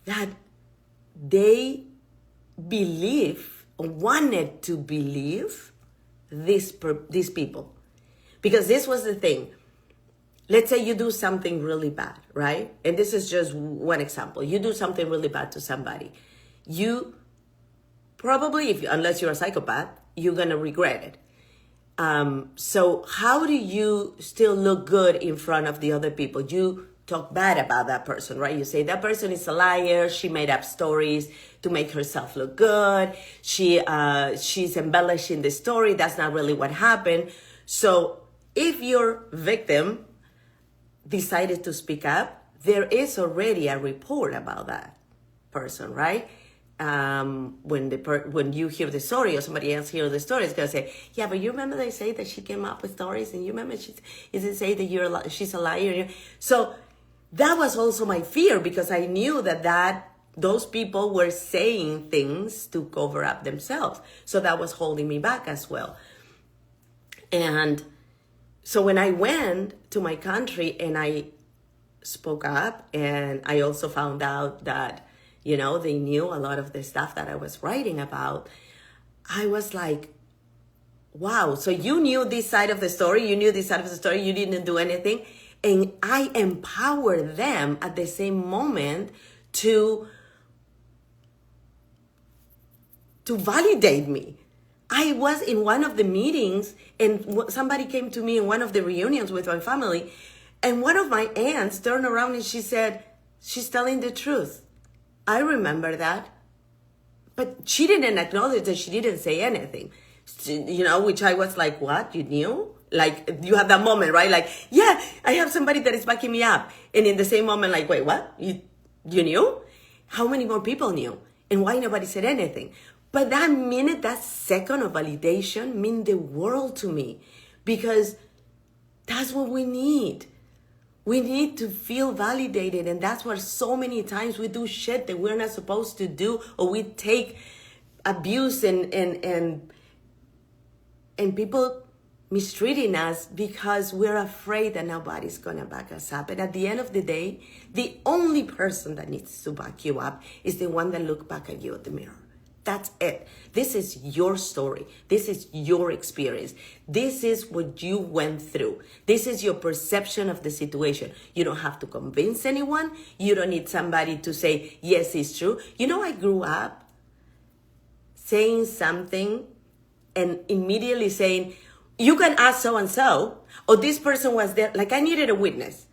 that they believe or wanted to believe these people. Because this was the thing. Let's say you do something really bad, right? And this is just one example. You do something really bad to somebody. You probably, unless you're a psychopath, you're going to regret it. So how do you still look good in front of the other people? You talk bad about that person, right? You say that person is a liar. She made up stories to make herself look good. She's embellishing the story. That's not really what happened. So if your victim decided to speak up, there is already a report about that person, right? When you hear the story or somebody else hears the story, it's gonna say, yeah, but you remember they say that she came up with stories, and you remember it say that she's a liar. So that was also my fear, because I knew that those people were saying things to cover up themselves. So that was holding me back as well. And so when I went to my country and I spoke up, and I also found out that, they knew a lot of the stuff that I was writing about, I was like, wow, so you knew this side of the story, you didn't do anything. And I empowered them at the same moment to validate me. I was in one of the meetings, and somebody came to me in one of the reunions with my family, and one of my aunts turned around and she said, she's telling the truth. I remember that. But she didn't acknowledge that she didn't say anything, which I was like, what? You knew? Like, you have that moment, right? Like, yeah, I have somebody that is backing me up. And in the same moment, like, wait, what? You knew? How many more people knew? And why nobody said anything? But that minute, that second of validation meant the world to me, because that's what we need. We need to feel validated. And that's why so many times we do shit that we're not supposed to do, or we take abuse and people mistreating us because we're afraid that nobody's gonna back us up. And at the end of the day, the only person that needs to back you up is the one that look back at you at the mirror. That's it. This is your story. This is your experience. This is what you went through. This is your perception of the situation. You don't have to convince anyone. You don't need somebody to say, yes, it's true. I grew up saying something and immediately saying, you can ask so-and-so, or this person was there. Like, I needed a witness.